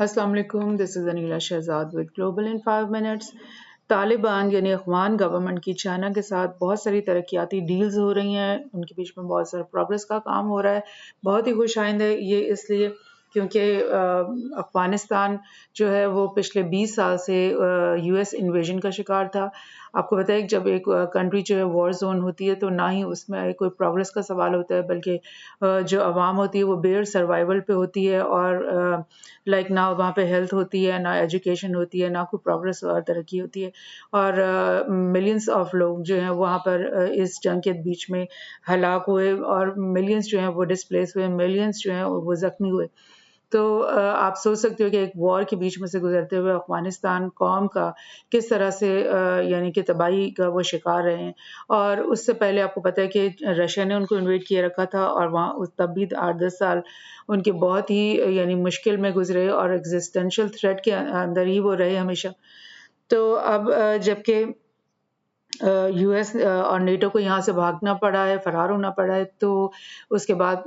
अस्सलाम वालेकुम, this is Anila Shahzad with global in 5 minutes. Taliban यानी अफ़गान गवर्नमेंट की चाइना के साथ बहुत सारी तरक्याती डील्स हो रही हैं, उनके बीच में बहुत सारा प्रोग्रेस का काम हो रहा है। बहुत ही खुशाइंद है ये इसलिए क्योंकि अफ़गानिस्तान जो है वो पिछले 20 साल से यूएस इन्वेजन का शिकार था। आपको पता है कि जब एक कंट्री जो है वॉर ज़ोन होती है तो ना ही उसमें कोई प्रोग्रेस का सवाल होता है, बल्कि जो आवाम होती है वो बेयर सर्वाइवल पे होती है और लाइक ना वहाँ पे हेल्थ होती है, ना एजुकेशन होती है, ना कोई प्रोग्रेस और तरक्की होती है। और मिलियंस ऑफ लोग जो हैं वहाँ पर इस जंग के बीच में हलाक हुए और मिलियंस जो हैं वो डिस्प्लेस हुए, मिलियंस जो हैं वो ज़ख्मी हुए। तो आप सोच सकते हो कि एक वॉर के बीच में से गुजरते हुए अफ़गानिस्तान कौम का किस तरह से यानी कि तबाही का वो शिकार रहे हैं। और उससे पहले आपको पता है कि रशिया ने उनको इन्वेड किए रखा था और वहाँ तब भी 8-10 साल उनके बहुत ही यानी मुश्किल में गुजरे और एग्जिस्टेंशियल थ्रेट के अंदर ही वो रहे हमेशा। तो अब जबकि यूएस और नेटो को यहाँ से भागना पड़ा है, फरार होना पड़ा है, तो उसके बाद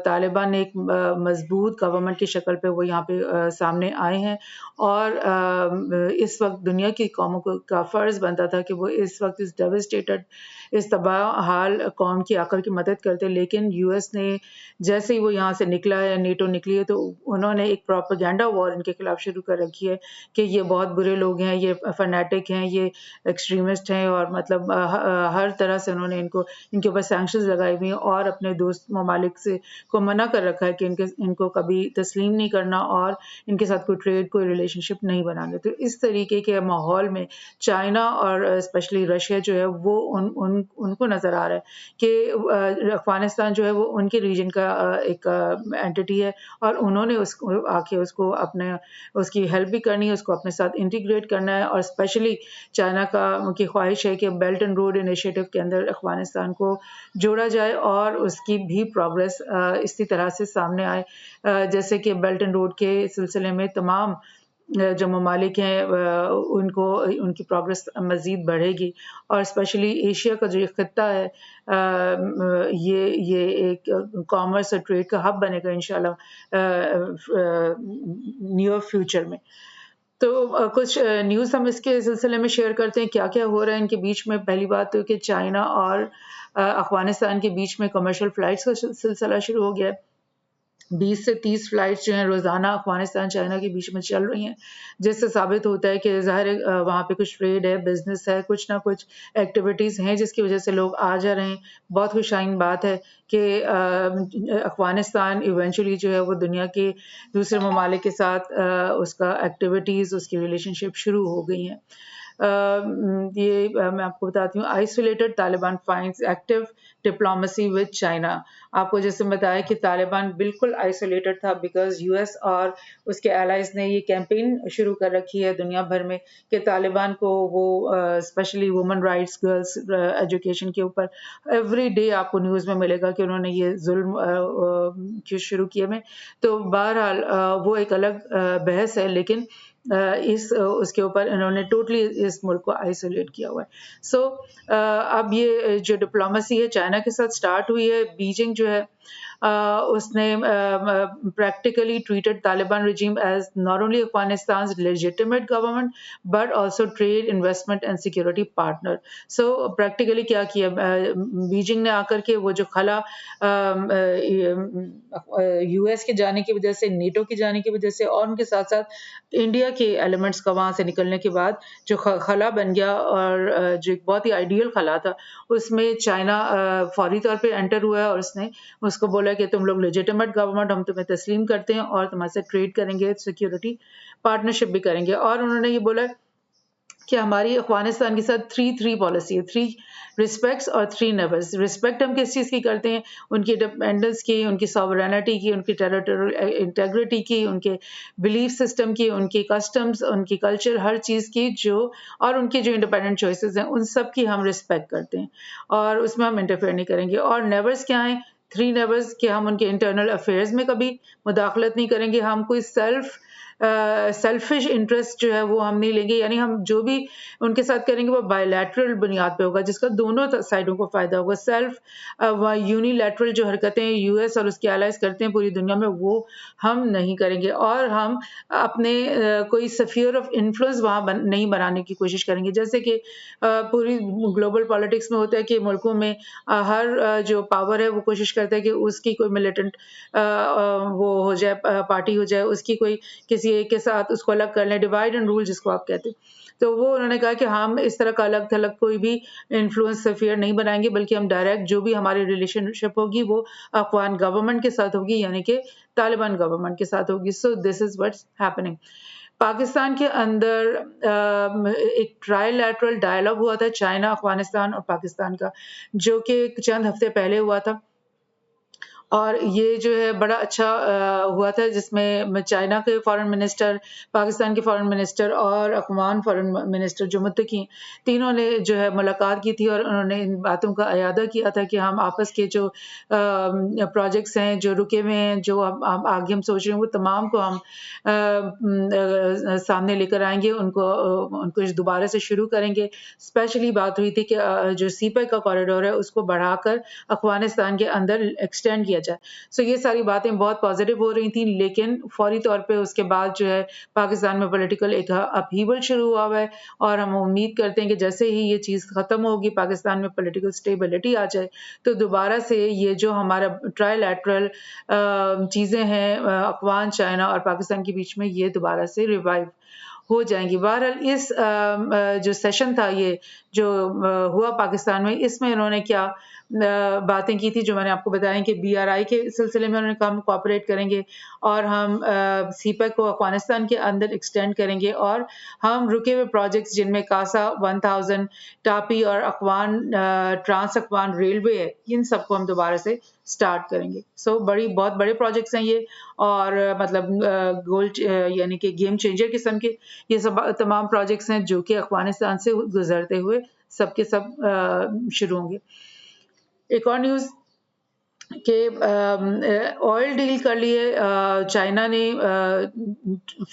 तालिबान ने एक मजबूत गवर्नमेंट की शक्ल पे वो यहाँ पे सामने आए हैं। और इस वक्त दुनिया की कौमों को का फ़र्ज़ बनता था कि वो इस वक्त इस डेवस्टेटेड, इस तबाह हाल कौम की आकर की मदद करते, लेकिन यूएस ने जैसे ही वो यहाँ से निकला है, नेटो निकली है, तो उन्होंने एक प्रोपेगेंडा वॉर इनके खिलाफ शुरू कर रखी है कि ये बहुत बुरे लोग हैं, ये फैनेटिक हैं, ये एक्सट्रीमिस्ट हैं और मतलब हर तरह से उन्होंने इनके ऊपर सैंक्शंस लगाए हुए हैं और अपने दोस्त ममालिक से को मना कर रखा है कि इनको कभी तस्लीम नहीं करना और इनके साथ कोई ट्रेड, कोई रिलेशनशिप नहीं बनाना। तो इस तरीके के माहौल में चाइना और स्पेशली रशिया जो है वो उनको नज़र आ रहा है कि अफ़गानिस्तान जो है वो उनके रीजन का एक एंटिटी है और उन्होंने उसको आके उसकी हेल्प भी करनी है, उसको अपने साथ इंटीग्रेट करना है। और स्पेशली चाइना की ख्वाहिश है कि बेल्ट एंड रोड इनिशिएटिव के अंदर अफ़गानिस्तान को जोड़ा जाए और उसकी भी प्रोग्रेस इसी तरह से सामने आए, जैसे कि बेल्ट एंड रोड के सिलसिले में तमाम जो ममालिक हैं उनकी प्रोग्रेस मज़ीद बढ़ेगी। और स्पेशली एशिया का जो ये खित्ता है ये एक कॉमर्स और ट्रेड का हब बनेगा इंशाल्लाह नियर फ्यूचर में। तो कुछ न्यूज़ हम इसके सिलसिले में शेयर करते हैं, क्या-क्या हो रहा है इनके बीच में। पहली बात तो कि चाइना और अफ़गानिस्तान के बीच में कमर्शियल फ़्लाइट्स का सिलसिला शुरू हो गया है। 20 से 30 फ़्लाइट्स जो हैं रोज़ाना अफ़गानिस्तान चाइना के बीच में चल रही हैं, जिससे साबित होता है कि ज़ाहिर है वहाँ पे कुछ ट्रेड है, बिज़नेस है, कुछ ना कुछ एक्टिविटीज़ हैं जिसकी वज़ह से लोग आ जा रहे हैं। बहुत खुशाइन बात है कि अफ़गानिस्तान इवेंचुअली जो है वो दुनिया के दूसरे ममालिक के साथ उसका एक्टिविटीज़, उसकी रिलेशनशिप शुरू हो गई हैं। मैं आपको बताती हूँ, isolated Taliban finds active diplomacy with China. आपको जैसे बताया कि तालिबान बिल्कुल आइसोलेटेड था बिकॉज़ यूएस और उसके एलाइज ने ये कैंपेन शुरू कर रखी है दुनिया भर में कि तालिबान को वो specially women rights, girls education के ऊपर एवरी डे आपको न्यूज़ में मिलेगा कि उन्होंने ये जुल्म जो शुरू किए में। तो बहरहाल वो एक अलग बहस है, लेकिन उसके ऊपर इन्होंने टोटली इस मुल्क को आइसोलेट किया हुआ है। सो अब ये जो डिप्लोमेसी है चाइना के साथ स्टार्ट हुई है, बीजिंग जो है उसने practically treated Taliban regime as not only Afghanistan's legitimate government but also trade, investment and security partner. So practically क्या किया बीजिंग ने आकर के वो जो खला यूएस के जाने की वजह से, नेटो के जाने की वजह से और उनके साथ साथ इंडिया के एलिमेंट्स का वहाँ से निकलने के बाद जो खला बन गया और जो एक बहुत ही आइडियल खला था उसमें चाइना फौरी तौर पे एंटर हुआ है और उसने उसको बोला कि तुम लोग लेजिटिमेट गवर्नमेंट, हम तुम्हें तस्लीम करते हैं और तुम्हारे से ट्रेड करेंगे, सिक्योरिटी पार्टनरशिप भी करेंगे। और उन्होंने ये बोला कि हमारी अफ़गानिस्तान के साथ 3-3 पॉलिसी है, 3 रिस्पेक्ट्स और 3 नेवर्स। रिस्पेक्ट हम किस चीज़ की करते हैं? उनकी इंडिपेंडेंस की, उनकी सॉवरेनिटी की, उनकी टेरिटोरियल इंटीग्रिटी की, उनके बिलीफ सिस्टम की, उनकी कस्टम्स, उनकी कल्चर, हर चीज़ की और उनकी जो इंडिपेंडेंट चॉइसेस हैं, उन सब की हम रिस्पेक्ट करते हैं और उसमें हम इंटरफेयर नहीं करेंगे। और नेवर्स क्या हैं? 3 नेवर्स कि हम उनके इंटरनल अफेयर्स में कभी मुदाखलत नहीं करेंगे, हम कोई सेल्फ सेल्फिश इंटरेस्ट जो है वो हम नहीं लेंगे, यानी हम जो भी उनके साथ करेंगे वो बायलैटरल बुनियाद पे होगा जिसका दोनों साइडों को फायदा होगा। यूनिलैटरल जो हरकतें यूएस और उसके एलाइज करते हैं पूरी दुनिया में वो हम नहीं करेंगे, और हम अपने कोई स्फीयर ऑफ इन्फ्लुएंस वहाँ नहीं बनाने की कोशिश करेंगे। जैसे कि पूरी ग्लोबल पॉलिटिक्स में होता है कि मुल्कों में हर जो पावर है वो कोशिश करता है कि उसकी कोई मिलिटेंट वो हो जाए, पार्टी हो जाए, उसकी कोई किसी एक के साथ उसको अलग कर लें, डिवाइड एंड रूल जिसको आप कहते हैं। तो वो उन्होंने कहा कि हम इस तरह का अलग थलग कोई भी इन्फ्लुएंस स्फीयर नहीं बनाएंगे, बल्कि हम डायरेक्ट जो भी हमारी रिलेशनशिप होगी वो अफगान गवर्नमेंट के साथ होगी, यानी कि तालिबान गवर्नमेंट के साथ होगी। So this is what's happening. Pakistan के अंदर एक ट्राइलैटरल डायलॉग हुआ था चाइना, अफगानिस्तान और पाकिस्तान का, जो कि चंद हफ्ते पहले हुआ था, और ये जो है बड़ा अच्छा हुआ था, जिसमें चाइना के फॉरेन मिनिस्टर, पाकिस्तान के फॉरेन मिनिस्टर और अफगान फॉरेन मिनिस्टर जो मुत्तकी तीनों ने जो है मुलाकात की थी, और उन्होंने इन बातों का अयादा किया था कि हम आपस के जो प्रोजेक्ट्स हैं जो रुके हुए हैं, जो आगे हम सोच रहे हैं, वो तमाम को हम सामने लेकर आएंगे, उनको दोबारा से शुरू करेंगे। स्पेशली बात हुई थी कि जो सीपेक का कॉरिडोर है उसको बढ़ाकर अफगानिस्तान के अंदर एक्सटेंड किया जाए। सो ये सारी बातें बहुत पॉजिटिव हो रही थी, लेकिन फौरी तौर पे उसके बाद जो है पाकिस्तान में पॉलिटिकल एक अपहीवल शुरू हुआ है, और हम उम्मीद करते हैं कि जैसे ही ये चीज़ ख़त्म होगी, पाकिस्तान में पॉलिटिकल स्टेबिलिटी आ जाए, तो दोबारा से ये जो हमारा ट्राइलैटरल चीज़ें हैं अफगान, चाइना और पाकिस्तान के बीच में, ये दोबारा से रिवाइव हो जाएंगी। बहरहाल इस जो सेशन था, ये जो हुआ पाकिस्तान में, इसमें इन्होंने क्या बातें की थी जो मैंने आपको बताया कि बीआरआई के सिलसिले में उन्होंने कहा हम कोऑपरेट करेंगे, और हम सीपेक को अफगानिस्तान के अंदर एक्सटेंड करेंगे, और हम रुके हुए प्रोजेक्ट्स जिनमें कासा 1000, टापी और अफगान ट्रांस अफगान रेलवे है, इन सबको हम दोबारा से स्टार्ट करेंगे। सो बहुत बड़े प्रोजेक्ट्स हैं ये, और मतलब गोल्ड यानी कि गेम चेंजर किस्म के ये सब तमाम प्रोजेक्ट्स हैं जो कि अफगानिस्तान से गुजरते हुए सबके सब शुरू होंगे। एक और न्यूज़ कि ऑयल डील कर लिए चाइना ने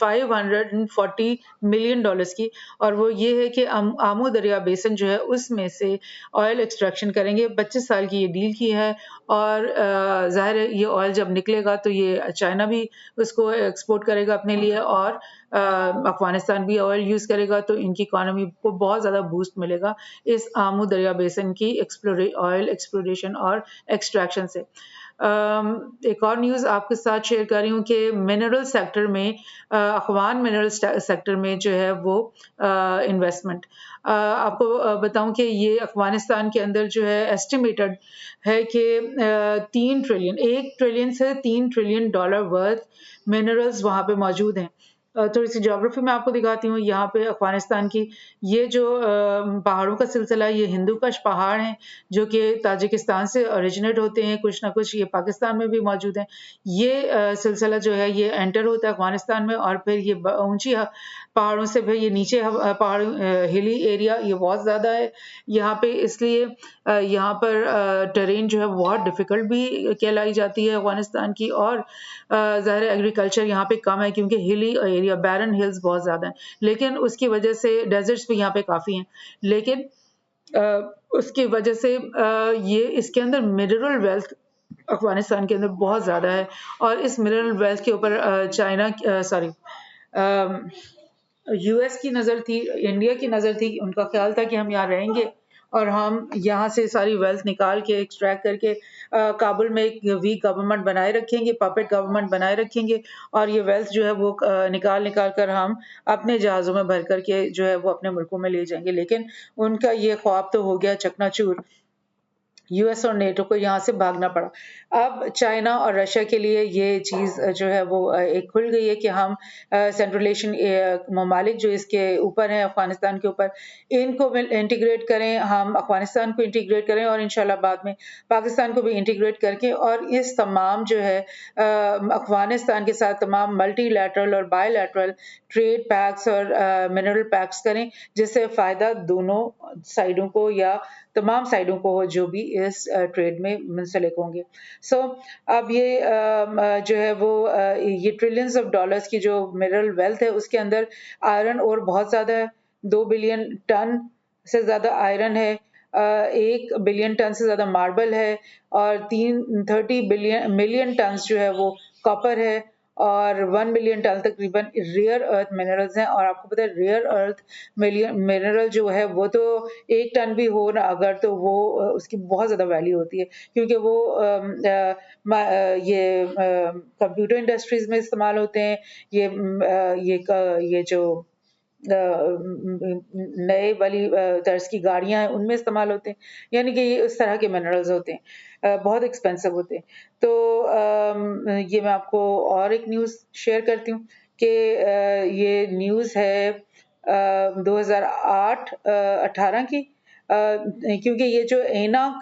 $540 मिलियन की, और वो ये है कि आमू दरिया बेसन जो है उसमें से ऑयल एक्सट्रैक्शन करेंगे। 25 साल की ये डील की है, और ज़ाहिर है ये ऑयल जब निकलेगा तो ये चाइना भी उसको एक्सपोर्ट करेगा अपने लिए, और अफगानिस्तान भी ऑयल यूज़ करेगा, तो इनकी इकोनॉमी को बहुत ज़्यादा बूस्ट मिलेगा इस आमू दरिया बेसन की ऑयल एक्सप्लोरेशन और एक्सट्रैक्शन से। एक और न्यूज़ आपके साथ शेयर कर रही हूँ कि मिनरल सेक्टर में अफगान मिनरल सेक्टर में जो है वो इन्वेस्टमेंट, आपको बताऊं कि ये अफगानिस्तान के अंदर जो है एस्टिमेटेड है कि 1 ट्रिलियन से $3 ट्रिलियन वर्थ मिनरल्स वहाँ पे मौजूद हैं। थोड़ी सी ज्योग्राफी में आपको दिखाती हूँ। यहाँ पे अफगानिस्तान की ये जो पहाड़ों का सिलसिला है, ये हिंदू कश पहाड़ हैं जो कि ताजिकिस्तान से ओरिजिनेट होते हैं, कुछ ना कुछ ये पाकिस्तान में भी मौजूद हैं। ये सिलसिला जो है ये एंटर होता है अफगानिस्तान में, और फिर ये ऊंची पहाड़ों से फिर ये नीचे पहाड़ हिली एरिया ये बहुत ज़्यादा है यहाँ पे, इसलिए यहाँ पर टेरेन जो है बहुत डिफ़िकल्ट भी कहलाई जाती है अफगानिस्तान की, और ज़ाहिर एग्रीकल्चर यहाँ पे कम है क्योंकि हिली एरिया, बैरन हिल्स बहुत ज़्यादा हैं, लेकिन उसकी वजह से डेजर्ट्स भी यहाँ पे काफ़ी हैं, लेकिन उसकी वजह से ये इसके अंदर मिनरल वेल्थ अफगानिस्तान के अंदर बहुत ज़्यादा है, और इस मिनरल वेल्थ के ऊपर यूएस की नज़र थी, इंडिया की नज़र थी। उनका ख्याल था कि हम यहाँ रहेंगे और हम यहाँ से सारी वेल्थ निकाल के एक्सट्रैक्ट करके काबुल में एक वीक गवर्नमेंट बनाए रखेंगे, पपेट गवर्नमेंट बनाए रखेंगे, और ये वेल्थ जो है वो निकाल कर हम अपने जहाज़ों में भर करके जो है वो अपने मुल्कों में ले जाएंगे। लेकिन उनका ये ख्वाब तो हो गया चकनाचूर, यूएस और नेटो को यहाँ से भागना पड़ा। अब चाइना और रशिया के लिए ये चीज़ जो है वो एक खुल गई है कि हम सेंट्रल एशियन ममालिक जो इसके ऊपर हैं, अफगानिस्तान के ऊपर, इनको इंटीग्रेट करें, हम अफगानिस्तान को इंटीग्रेट करें, और इंशाल्लाह बाद में पाकिस्तान को भी इंटीग्रेट करके, और इस तमाम जो है अफगानिस्तान के साथ तमाम मल्टीलैटरल और बायलैटरल ट्रेड पैक्स और मिनरल पैक्स करें, जिससे फ़ायदा दोनों साइडों को या तमाम साइडों को जो भी इस ट्रेड में मुंसलिक होंगे। सो अब ये जो है वो ये ट्रिलियंस ऑफ डॉलर्स की जो मिनरल वेल्थ है उसके अंदर आयरन और बहुत ज़्यादा है। 2 बिलियन टन से ज़्यादा आयरन है, 1 बिलियन टन से ज़्यादा मार्बल है और 30 मिलियन टन्स जो है वो कॉपर है और 1 मिलियन टन तकरीबन रेयर अर्थ मिनरल्स हैं। और आपको पता है रेयर अर्थ मिनरल जो है वो तो 1 टन भी हो ना अगर तो वो उसकी बहुत ज़्यादा वैल्यू होती है क्योंकि वो ये कंप्यूटर इंडस्ट्रीज में इस्तेमाल होते हैं। ये जो नए वाली तर्ज की गाड़ियां हैं उनमें इस्तेमाल होते हैं, यानी कि ये उस तरह के मिनरल्स होते हैं, बहुत एक्सपेंसिव होते हैं। तो ये मैं आपको और एक न्यूज़ शेयर करती हूँ कि ये न्यूज़ है 2008-18 की, क्योंकि ये जो एनाक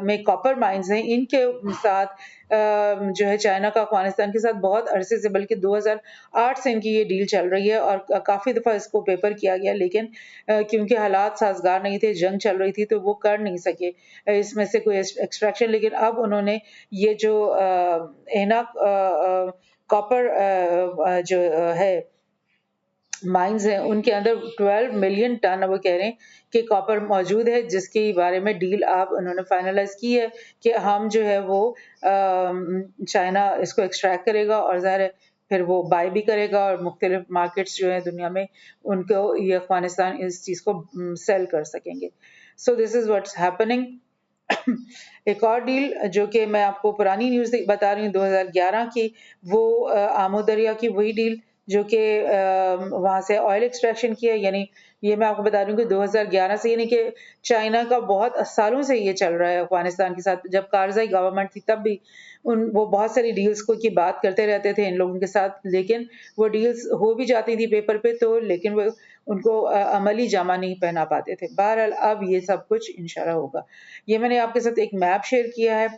में कॉपर माइंस हैं इनके साथ जो है चाइना का अफगानिस्तान के साथ बहुत अरसे से, बल्कि 2008 से इनकी ये डील चल रही है और काफ़ी दफ़ा इसको पेपर किया गया, लेकिन क्योंकि हालात साज़गार नहीं थे, जंग चल रही थी, तो वो कर नहीं सके इसमें से कोई एक्सट्रैक्शन। लेकिन अब उन्होंने ये जो एनाक कॉपर जो है माइंस हैं उनके अंदर 12 मिलियन टन अब वो कह रहे हैं कि कॉपर मौजूद है, जिसके बारे में डील अब उन्होंने फाइनलाइज की है कि हम जो है वो चाइना इसको एक्सट्रैक्ट करेगा और ज़ाहिर है फिर वो बाय भी करेगा और मुख्तलिफ मार्केट्स जो है दुनिया में उनको ये अफगानिस्तान इस चीज़ को सेल कर सकेंगे। So this is what's happening. एक और डील जो कि मैं आपको पुरानी न्यूज़ बता रही हूँ 2011 की, वो आमो दरिया की वही डील जो कि वहाँ से ऑयल एक्सट्रैक्शन की है। यानी ये मैं आपको बता रही हूँ कि 2011 से, यानी कि चाइना का बहुत सालों से ये चल रहा है अफगानिस्तान के साथ। जब कारज़ाई गवर्नमेंट थी तब भी वो बहुत सारी डील्स को की बात करते रहते थे इन लोगों के साथ, लेकिन वो डील्स हो भी जाती थी पेपर पे तो, लेकिन वो उनको अमली जामा नहीं पहना पाते थे। बहरहाल अब ये सब कुछ इंशाल्लाह होगा। ये मैंने आपके साथ एक मैप शेयर किया है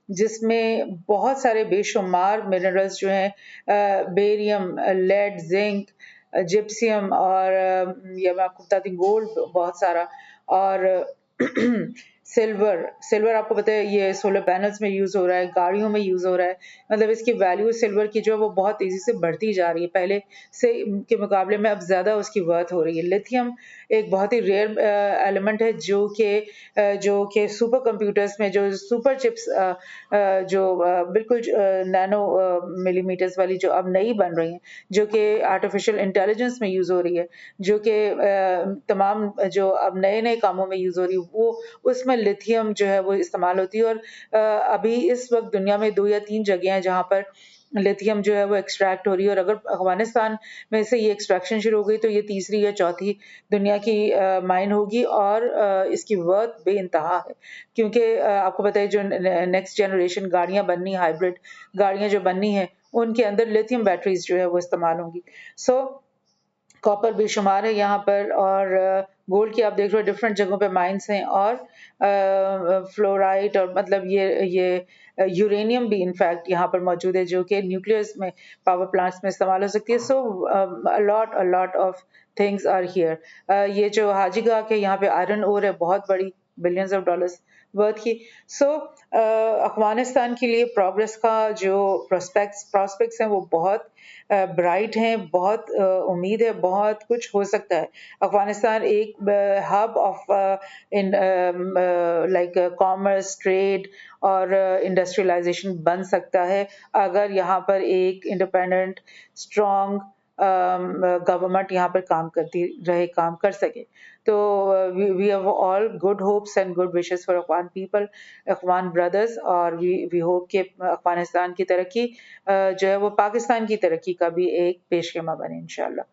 जिसमें बहुत सारे बेशुमार मिनरल्स जो हैं, बेरियम, लेड, जिंक, जिप्सियम और ये मैं आपको बताती हूँ गोल्ड बहुत सारा और सिल्वर आपको पता है ये सोलर पैनल्स में यूज हो रहा है, गाड़ियों में यूज हो रहा है। मतलब इसकी वैल्यू सिल्वर की जो है वो बहुत तेजी से बढ़ती जा रही है, पहले से के मुकाबले में अब ज्यादा उसकी वर्थ हो रही है। लिथियम एक बहुत ही रेयर एलिमेंट है जो कि सुपर कंप्यूटर्स में जो सुपर चिप्स जो बिल्कुल नैनो मिलीमीटर्स वाली जो अब नई बन रही हैं, जो कि आर्टिफिशियल इंटेलिजेंस में यूज हो रही है, जो कि तमाम जो अब नए नए कामों में यूज हो रही है, वो उसमें लिथियम जो है वो इस्तेमाल होती है। और अभी इस वक्त दुनिया में 2 या 3 जगह हैं जहाँ पर लिथियम जो है वो एक्सट्रैक्ट हो रही है और अगर अफगानिस्तान में से ये एक्सट्रैक्शन शुरू हो गई तो ये तीसरी या चौथी दुनिया की माइन होगी और इसकी वर्थ बेइंतहा है। क्योंकि आपको पता है जो नेक्स्ट जनरेशन गाड़ियां बननी, हाइब्रिड गाड़ियां जो बननी है, उनके अंदर लिथियम बैटरीज जो है वो इस्तेमाल होंगी। सो कॉपर बेशुमार है यहाँ पर और गोल्ड की आप देख रहे हो डिफरेंट जगहों पे माइंस हैं और फ्लोराइट और मतलब ये यूरेनियम भी इनफैक्ट यहाँ पर मौजूद है जो कि न्यूक्लियस में पावर प्लांट्स में इस्तेमाल हो सकती है। So a lot of things are here. ये जो हाजी गाह के यहाँ पे आयरन ओर है बहुत बड़ी, बिलियंस ऑफ डॉलर्स वर्थ की। सो अफगानिस्तान के लिए प्रोग्रेस का जो प्रोस्पेक्ट्स हैं वो बहुत ब्राइट हैं, बहुत उम्मीद है, बहुत कुछ हो सकता है। अफगानिस्तान एक hub of in like commerce, trade और इंडस्ट्रियलाइजेशन बन सकता है अगर यहाँ पर एक इंडिपेंडेंट स्ट्रॉन्ग गवर्नमेंट यहाँ पर काम कर सके। तो we have all good hopes and good wishes for Afghan people, Afghan brothers, और वी होप कि अफगानिस्तान की तरक्की जो है वो पाकिस्तान की तरक्की का भी एक पेशगमा बने इंशाल्लाह।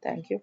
Thank you.